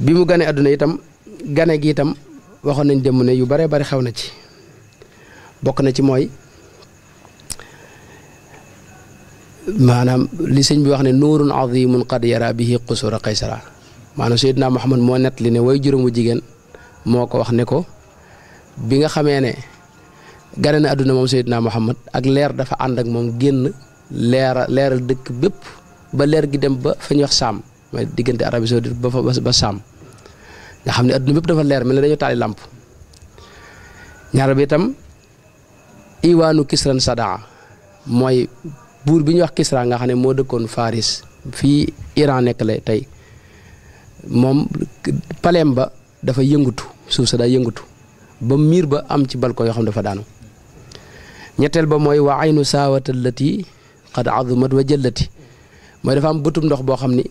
bi mu gane àdduna itam gane gi itam waxoon nañ dem ne yu bare bari xew na ci bokk na ci mooy maanaam li sëñ bi wax ne nuurun azimun qad yara bihi qusura qaysara maanaam Seydina Muhammad moo nett li ne way juróomu jigéen moo ko wax ne ko bi nga xamee ne gane na àdduna moom Seydina Muhammad ak leer dafa ànd ak moom génn leeral dëkk bépp ba leer gi dem ba fa ñuy wax Saam mooy diggante Arabie Saoudite ba Saam nga xam ne àdduna bépp dafa leer mel ne dañoo taali làmp ñaar bi itam iwaanu Kisran Sadaa mooy buur bi ñuy wax Kisra nga xam ne moo dëkkoon Faris fii Iran nekk la tey moom paleem ba dafa yëngutu suuf sa daa yëngutu ba miir ba am ci balcon yoo xam ne dafa daanu ñetteel ba mooy wa aynu saawatallati qad azumat wa jëllati mooy dafa am bëtum ndox boo xam ni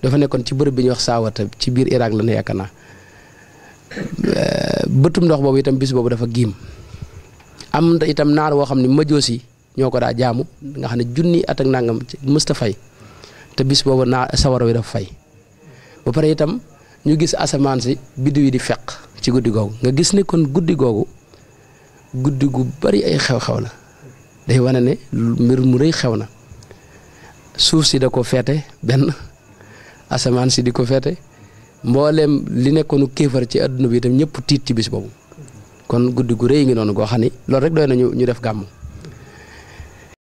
dafa nekkoon ci bërëb bi ñuy wax saawata ci biir Irak la ne yaakaar naa bëtum ndox boobu itam bis boobu dafa giim am itam naar woo xam ne majoosi ñoo ko daa jaamu nga xam ne junni at ak nangam mësta fay te bis boobu sawara wi dafa fay ba pare itam ñu gis asamaan si biddiw yi di feq ci guddi googu nga gis ne kon guddi googu guddi gu bari ay xew-xew la day wane ne mbir mu rëy xew na suuf si da ko feete benn asamaan si di ko feete mbooleem li nekkoonu kéefar ci àdduna bi itam ñëpp tiit ci bis boobu kon guddi gu rëy ngi noonu goo xam ni loolu rek doy na ñu def gàmm